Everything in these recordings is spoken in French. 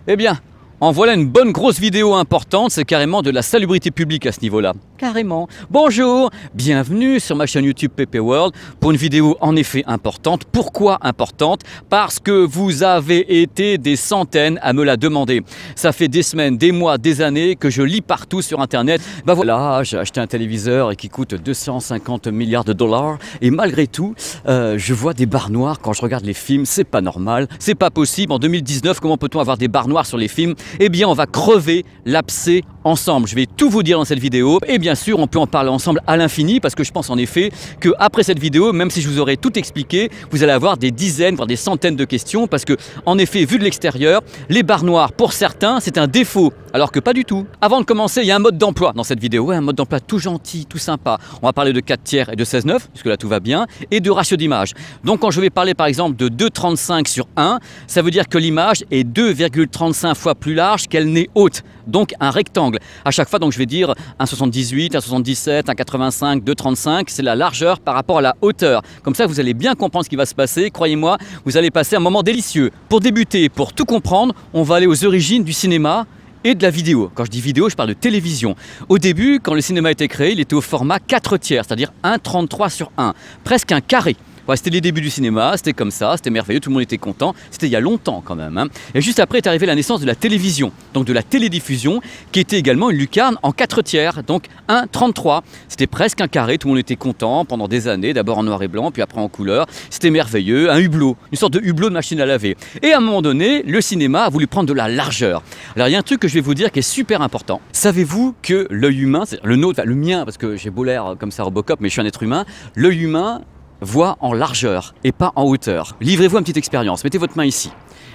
Eh bien, en voilà une bonne grosse vidéo importante, c'est carrément de la salubrité publique à ce niveau-là. Carrément. Bonjour, bienvenue sur ma chaîne YouTube PP World pour une vidéo en effet importante. Pourquoi importante? Parce que vous avez été des centaines à me la demander. Ça fait des semaines, des mois, des années que je lis partout sur internet. Bah voilà, j'ai acheté un téléviseur et qui coûte 250 milliards de dollars et malgré tout, je vois des barres noires quand je regarde les films. C'est pas normal, c'est pas possible. En 2019, comment peut-on avoir des barres noires sur les films? Eh bien, on va crever l'abcès ensemble. Je vais tout vous dire dans cette vidéo et bien sûr, on peut en parler ensemble à l'infini parce que je pense en effet qu'après cette vidéo, même si je vous aurais tout expliqué, vous allez avoir des dizaines, voire des centaines de questions parce que, en effet, vu de l'extérieur, les barres noires, pour certains, c'est un défaut, alors que pas du tout. Avant de commencer, il y a un mode d'emploi dans cette vidéo. Ouais, un mode d'emploi tout gentil, tout sympa. On va parler de 4 tiers et de 16/9, puisque là tout va bien, et de ratio d'image. Donc quand je vais parler par exemple de 2,35 sur 1, ça veut dire que l'image est 2,35 fois plus large qu'elle n'est haute. Donc un rectangle. À chaque fois, donc je vais dire 1,78, 1,77, 1,85, 2,35, c'est la largeur par rapport à la hauteur. Comme ça, vous allez bien comprendre ce qui va se passer. Croyez-moi, vous allez passer un moment délicieux. Pour débuter, pour tout comprendre, on va aller aux origines du cinéma et de la vidéo. Quand je dis vidéo, je parle de télévision. Au début, quand le cinéma a été créé, il était au format 4 tiers, c'est-à-dire 1,33 sur 1, presque un carré. Ouais, c'était les débuts du cinéma, c'était comme ça, c'était merveilleux, tout le monde était content. C'était il y a longtemps quand même. Hein. Et juste après est arrivée la naissance de la télévision, donc de la télédiffusion, qui était également une lucarne en 4 tiers, donc 1,33. C'était presque un carré, tout le monde était content pendant des années, d'abord en noir et blanc, puis après en couleur. C'était merveilleux, un hublot, une sorte de hublot de machine à laver. Et à un moment donné, le cinéma a voulu prendre de la largeur. Alors il y a un truc que je vais vous dire qui est super important. Savez-vous que l'œil humain, c'est le nôtre, le mien, parce que j'ai beau l'air comme ça Robocop, mais je suis un être humain, l'œil humain voit en largeur et pas en hauteur. Livrez-vous une petite expérience. Mettez votre main ici.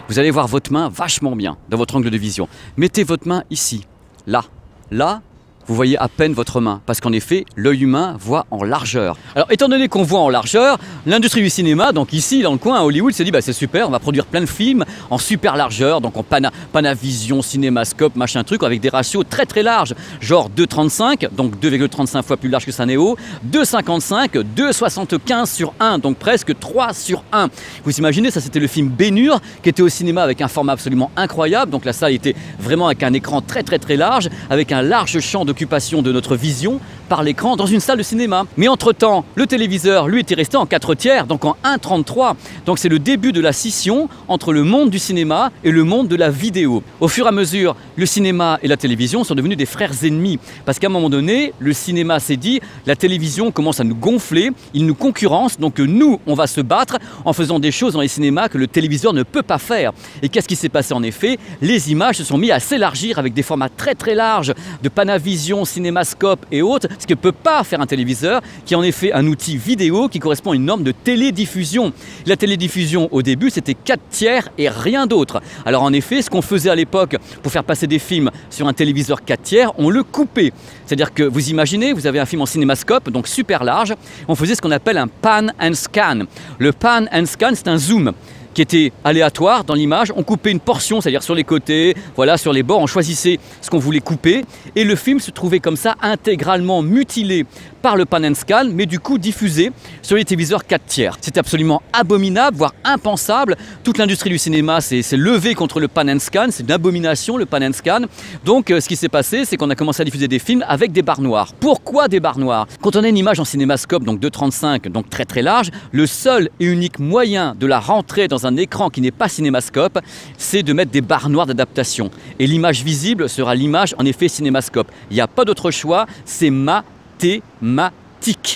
Vous allez voir votre main vachement bien dans votre angle de vision. Mettez votre main ici, là. Là, vous voyez à peine votre main, parce qu'en effet, l'œil humain voit en largeur. Alors, étant donné qu'on voit en largeur, l'industrie du cinéma, donc ici, dans le coin, à Hollywood, s'est dit, bah, c'est super, on va produire plein de films en super largeur, donc en Panavision, Cinémascope, machin truc, avec des ratios très très larges, genre 2,35, donc 2,35 fois plus large que sa Néo, 2,55, 2,75 sur 1, donc presque 3 sur 1. Vous imaginez, ça c'était le film Ben-Hur, qui était au cinéma avec un format absolument incroyable, donc la salle était vraiment avec un écran très très très large, avec un large champ d'occupation de notre vision par l'écran dans une salle de cinéma. Mais entre-temps, le téléviseur, lui, était resté en 4 tiers, donc en 1,33. Donc c'est le début de la scission entre le monde du cinéma et le monde de la vidéo. Au fur et à mesure, le cinéma et la télévision sont devenus des frères ennemis. Parce qu'à un moment donné, le cinéma s'est dit, la télévision commence à nous gonfler, il nous concurrence, donc nous, on va se battre en faisant des choses dans les cinémas que le téléviseur ne peut pas faire. Et qu'est-ce qui s'est passé en effet? Les images se sont mises à s'élargir avec des formats très très larges de Panavision, Cinémascope et autres, ce que ne peut pas faire un téléviseur, qui est en effet un outil vidéo qui correspond à une norme de télédiffusion. La télédiffusion, au début, c'était 4 tiers et rien d'autre. Alors en effet, ce qu'on faisait à l'époque pour faire passer des films sur un téléviseur 4 tiers, on le coupait. C'est-à-dire que vous imaginez, vous avez un film en Cinémascope, donc super large, on faisait ce qu'on appelle un pan and scan. Le pan and scan, c'est un zoom qui était aléatoire dans l'image, on coupait une portion, c'est-à-dire sur les côtés, voilà, sur les bords, on choisissait ce qu'on voulait couper, et le film se trouvait comme ça intégralement mutilé par le pan and scan, mais du coup diffusé sur les téléviseurs 4 tiers. C'était absolument abominable, voire impensable. Toute l'industrie du cinéma s'est levée contre le pan and scan, c'est une abomination le pan and scan. Donc ce qui s'est passé, c'est qu'on a commencé à diffuser des films avec des barres noires. Pourquoi des barres noires? Quand on a une image en cinémascope, donc 2,35, donc très très large, le seul et unique moyen de la rentrer dans un écran qui n'est pas cinémascope, c'est de mettre des barres noires d'adaptation. Et l'image visible sera l'image en effet cinémascope. Il n'y a pas d'autre choix, c'est mathématique.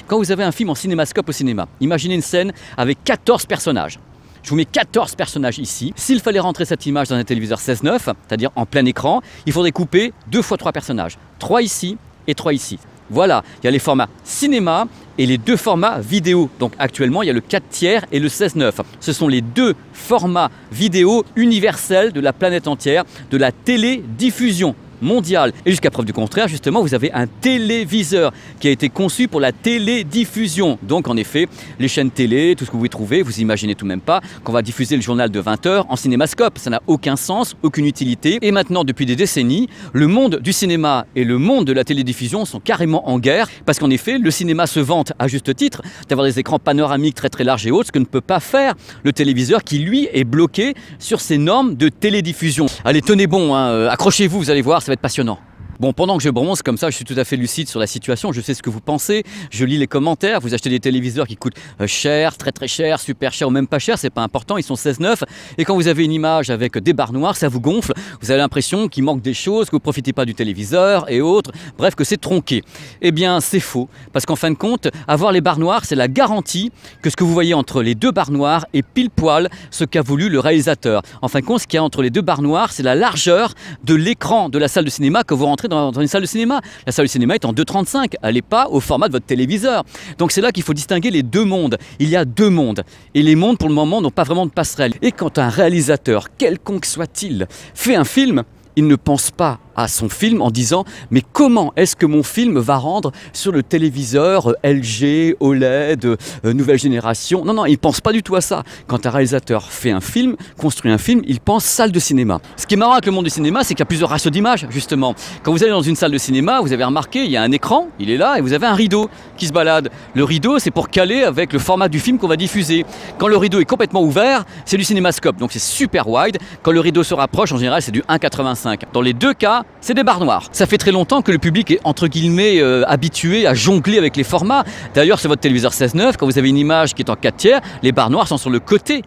Quand vous avez un film en cinémascope au cinéma, imaginez une scène avec 14 personnages. Je vous mets 14 personnages ici. S'il fallait rentrer cette image dans un téléviseur 16:9, c'est-à-dire en plein écran, il faudrait couper 2 fois 3 personnages. 3 ici et 3 ici. Voilà, il y a les formats cinéma et les 2 formats vidéo. Donc actuellement, il y a le 4 tiers et le 16:9. Ce sont les 2 formats vidéo universels de la planète entière, de la télédiffusion. mondiale. Et jusqu'à preuve du contraire, justement, vous avez un téléviseur qui a été conçu pour la télédiffusion. Donc en effet, les chaînes télé, tout ce que vous pouvez trouver, vous imaginez tout de même pas qu'on va diffuser le journal de 20 h en cinémascope. Ça n'a aucun sens, aucune utilité. Et maintenant, depuis des décennies, le monde du cinéma et le monde de la télédiffusion sont carrément en guerre parce qu'en effet, le cinéma se vante à juste titre d'avoir des écrans panoramiques très très larges et hautes, ce que ne peut pas faire le téléviseur qui lui est bloqué sur ses normes de télédiffusion. Allez, tenez bon, hein, accrochez-vous, vous allez voir, ça va être passionnant. Bon, pendant que je bronze comme ça, je suis tout à fait lucide sur la situation, je sais ce que vous pensez, je lis les commentaires, vous achetez des téléviseurs qui coûtent cher, très très cher, super cher ou même pas cher, c'est pas important, ils sont 16,9 et quand vous avez une image avec des barres noires, ça vous gonfle, vous avez l'impression qu'il manque des choses, que vous ne profitez pas du téléviseur et autres, bref que c'est tronqué. Eh bien c'est faux, parce qu'en fin de compte, avoir les barres noires, c'est la garantie que ce que vous voyez entre les deux barres noires est pile poil ce qu'a voulu le réalisateur. En fin de compte, ce qu'il y a entre les deux barres noires, c'est la largeur de l'écran de la salle de cinéma que vous rentrez dans une salle de cinéma. La salle de cinéma est en 2,35, elle n'est pas au format de votre téléviseur. Donc c'est là qu'il faut distinguer les deux mondes. Il y a deux mondes. Et les mondes, pour le moment, n'ont pas vraiment de passerelle. Et quand un réalisateur, quelconque soit-il, fait un film, il ne pense pas à son film en disant mais comment est-ce que mon film va rendre sur le téléviseur LG, OLED, nouvelle génération. Non, non, il ne pense pas du tout à ça. Quand un réalisateur fait un film, construit un film, il pense salle de cinéma. Ce qui est marrant avec le monde du cinéma, c'est qu'il y a plusieurs ratios d'images, justement. Quand vous allez dans une salle de cinéma, vous avez remarqué, il y a un écran, il est là, et vous avez un rideau qui se balade. Le rideau, c'est pour caler avec le format du film qu'on va diffuser. Quand le rideau est complètement ouvert, c'est du cinémascope, donc c'est super wide. Quand le rideau se rapproche, en général, c'est du 1,85. Dans les deux cas, c'est des barres noires. Ça fait très longtemps que le public est entre guillemets habitué à jongler avec les formats. D'ailleurs, sur votre téléviseur 16:9, quand vous avez une image qui est en 4/3, les barres noires sont sur le côté.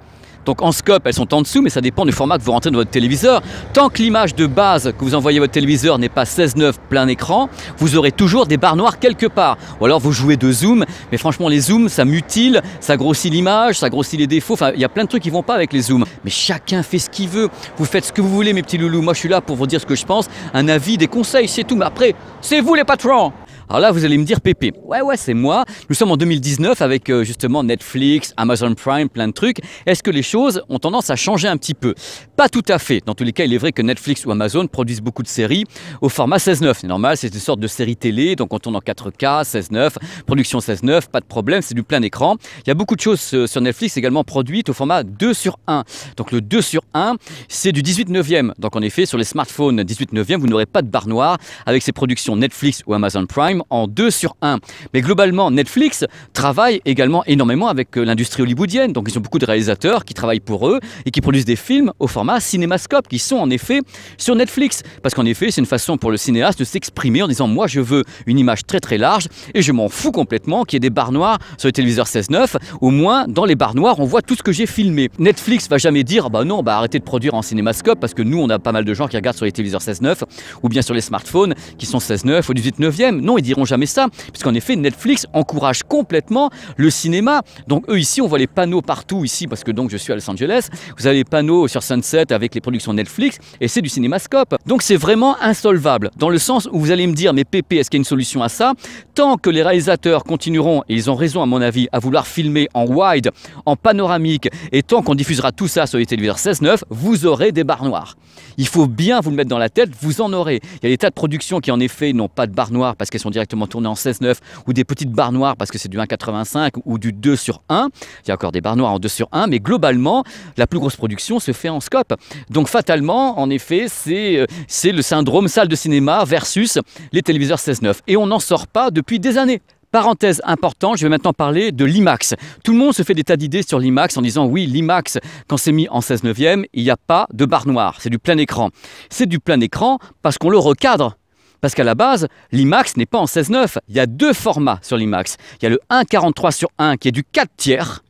Donc en scope, elles sont en dessous, mais ça dépend du format que vous rentrez dans votre téléviseur. Tant que l'image de base que vous envoyez à votre téléviseur n'est pas 16:9 plein écran, vous aurez toujours des barres noires quelque part. Ou alors vous jouez de zoom, mais franchement les zooms, ça mutile, ça grossit l'image, ça grossit les défauts. Enfin, il y a plein de trucs qui vont pas avec les zooms. Mais chacun fait ce qu'il veut. Vous faites ce que vous voulez, mes petits loulous. Moi, je suis là pour vous dire ce que je pense, un avis, des conseils, c'est tout. Mais après, c'est vous les patrons. Alors là, vous allez me dire, Pépé, ouais, c'est moi. Nous sommes en 2019 avec justement Netflix, Amazon Prime, plein de trucs. Est-ce que les choses ont tendance à changer un petit peu? Pas tout à fait. Dans tous les cas, il est vrai que Netflix ou Amazon produisent beaucoup de séries au format 16:9. C'est normal, c'est une sorte de série télé, donc on tourne en 4K, 16:9, production 16:9, pas de problème, c'est du plein écran. Il y a beaucoup de choses sur Netflix également produites au format 2:1. Donc le 2:1, c'est du 18/9. Donc en effet, sur les smartphones 18/9, vous n'aurez pas de barre noire avec ces productions Netflix ou Amazon Prime en 2:1. Mais globalement, Netflix travaille également énormément avec l'industrie hollywoodienne. Donc ils ont beaucoup de réalisateurs qui travaillent pour eux et qui produisent des films au format cinémascope qui sont en effet sur Netflix. Parce qu'en effet, c'est une façon pour le cinéaste de s'exprimer en disant moi je veux une image très très large et je m'en fous complètement qu'il y ait des barres noires sur les téléviseurs 16:9. Au moins, dans les barres noires, on voit tout ce que j'ai filmé. Netflix va jamais dire bah non, arrêtez de produire en cinémascope parce que nous, on a pas mal de gens qui regardent sur les téléviseurs 16:9 ou bien sur les smartphones qui sont 16:9 ou 18/9. Non, ils diront jamais ça, puisqu'en effet Netflix encourage complètement le cinéma. Donc eux ici, on voit les panneaux partout ici, parce que donc je suis à Los Angeles, vous avez les panneaux sur Sunset avec les productions Netflix, et c'est du cinémascope. Donc c'est vraiment insolvable, dans le sens où vous allez me dire, mais Pépé, est-ce qu'il y a une solution à ça? Tant que les réalisateurs continueront, et ils ont raison à mon avis, à vouloir filmer en wide, en panoramique, et tant qu'on diffusera tout ça sur les téléviseurs 16:9, vous aurez des barres noires. Il faut bien vous le mettre dans la tête, vous en aurez. Il y a des tas de productions qui en effet n'ont pas de barres noires parce qu'elles sont directement tournées en 16:9 ou des petites barres noires parce que c'est du 1,85 ou du 2:1. Il y a encore des barres noires en 2:1, mais globalement, la plus grosse production se fait en scope. Donc fatalement, en effet, c'est le syndrome salle de cinéma versus les téléviseurs 16:9. Et on n'en sort pas depuis des années. Parenthèse importante, je vais maintenant parler de l'IMAX. Tout le monde se fait des tas d'idées sur l'IMAX en disant oui, l'IMAX, quand c'est mis en 16:9, il n'y a pas de barre noire, c'est du plein écran. C'est du plein écran parce qu'on le recadre. Parce qu'à la base, l'IMAX n'est pas en 16:9. Il y a deux formats sur l'IMAX. Il y a le 1,43/1 qui est du 4/3.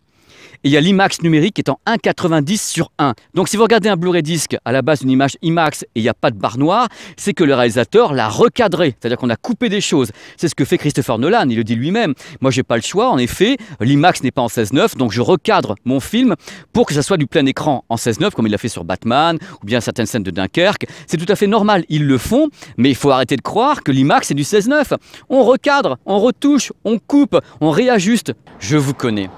Et il y a l'IMAX numérique qui est en 1,90/1. Donc si vous regardez un Blu-ray disc à la base d'une image IMAX et il n'y a pas de barre noire, c'est que le réalisateur l'a recadré, c'est-à-dire qu'on a coupé des choses. C'est ce que fait Christopher Nolan, il le dit lui-même. Moi, j'ai pas le choix, en effet, l'IMAX n'est pas en 16:9, donc je recadre mon film pour que ça soit du plein écran en 16:9, comme il l'a fait sur Batman, ou bien certaines scènes de Dunkerque. C'est tout à fait normal, ils le font, mais il faut arrêter de croire que l'IMAX est du 16:9. On recadre, on retouche, on coupe, on réajuste. Je vous connais.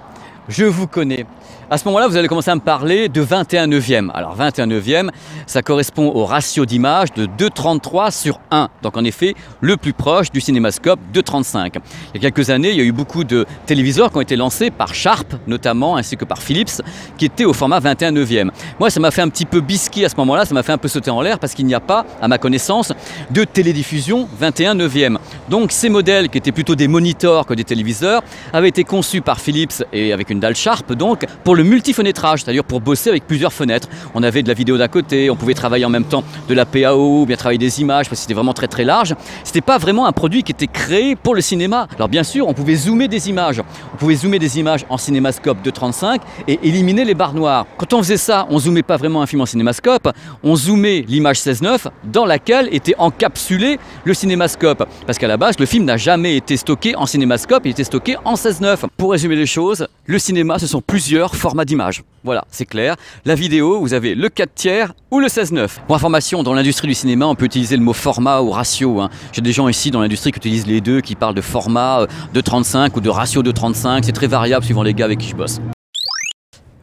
Je vous connais. À ce moment-là, vous allez commencer à me parler de 21 neuvième. Alors 21 neuvième, ça correspond au ratio d'image de 2,33 sur 1. Donc en effet, le plus proche du cinémascope 2,35. Il y a quelques années, il y a eu beaucoup de téléviseurs qui ont été lancés par Sharp notamment, ainsi que par Philips, qui étaient au format 21 neuvième. Moi, ça m'a fait un petit peu bisquer à ce moment-là, ça m'a fait un peu sauter en l'air parce qu'il n'y a pas, à ma connaissance, de télédiffusion 21 neuvième. Donc ces modèles, qui étaient plutôt des monitors que des téléviseurs, avaient été conçus par Philips et avec une dalle Sharp, donc pour le multifenêtrage, c'est-à-dire pour bosser avec plusieurs fenêtres. On avait de la vidéo d'un côté, on pouvait travailler en même temps de la PAO, ou bien travailler des images, parce que c'était vraiment très très large. C'était pas vraiment un produit qui était créé pour le cinéma. Alors bien sûr, on pouvait zoomer des images. On pouvait zoomer des images en cinémascope 2,35 et éliminer les barres noires. Quand on faisait ça, on zoomait pas vraiment un film en cinémascope, on zoomait l'image 16:9 dans laquelle était encapsulé le cinémascope. Parce qu'à la base, le film n'a jamais été stocké en cinémascope, il était stocké en 16:9. Pour résumer les choses, le cinéma, ce sont plusieurs formats d'images. Voilà, c'est clair. La vidéo, vous avez le 4/3 ou le 16:9. Pour information, dans l'industrie du cinéma, on peut utiliser le mot format ou ratio. J'ai des gens ici dans l'industrie qui utilisent les deux, qui parlent de format 2,35 ou de ratio 2,35. C'est très variable suivant les gars avec qui je bosse.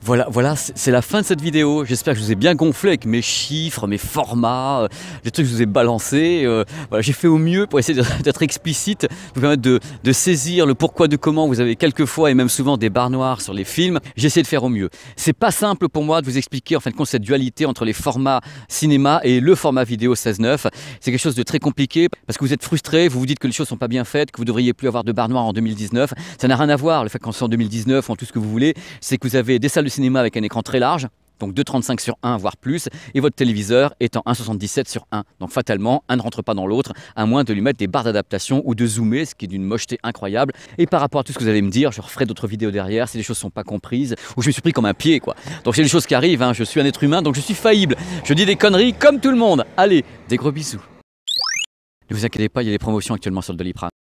Voilà, c'est la fin de cette vidéo. J'espère que je vous ai bien gonflé avec mes chiffres, mes formats, les trucs que je vous ai balancés. Voilà, j'ai fait au mieux pour essayer d'être explicite, vous permettre de saisir le pourquoi de comment. Vous avez quelquefois et même souvent des barres noires sur les films. J'ai essayé de faire au mieux. C'est pas simple pour moi de vous expliquer en fin de compte cette dualité entre les formats cinéma et le format vidéo 16:9. C'est quelque chose de très compliqué parce que vous êtes frustré, vous vous dites que les choses sont pas bien faites, que vous devriez plus avoir de barres noires en 2019. Ça n'a rien à voir. Le fait qu'on soit en 2019, en tout ce que vous voulez, c'est que vous avez des salles de cinéma avec un écran très large, donc 2,35 sur 1 voire plus, et votre téléviseur est en 1,77 sur 1. Donc fatalement, un ne rentre pas dans l'autre, à moins de lui mettre des barres d'adaptation ou de zoomer, ce qui est d'une mocheté incroyable. Et par rapport à tout ce que vous allez me dire, je referai d'autres vidéos derrière si les choses ne sont pas comprises, ou je me suis pris comme un pied quoi. Donc c'est des choses qui arrivent, je suis un être humain, donc je suis faillible. Je dis des conneries comme tout le monde. Allez, des gros bisous. Ne vous inquiétez pas, il y a des promotions actuellement sur le Doliprane.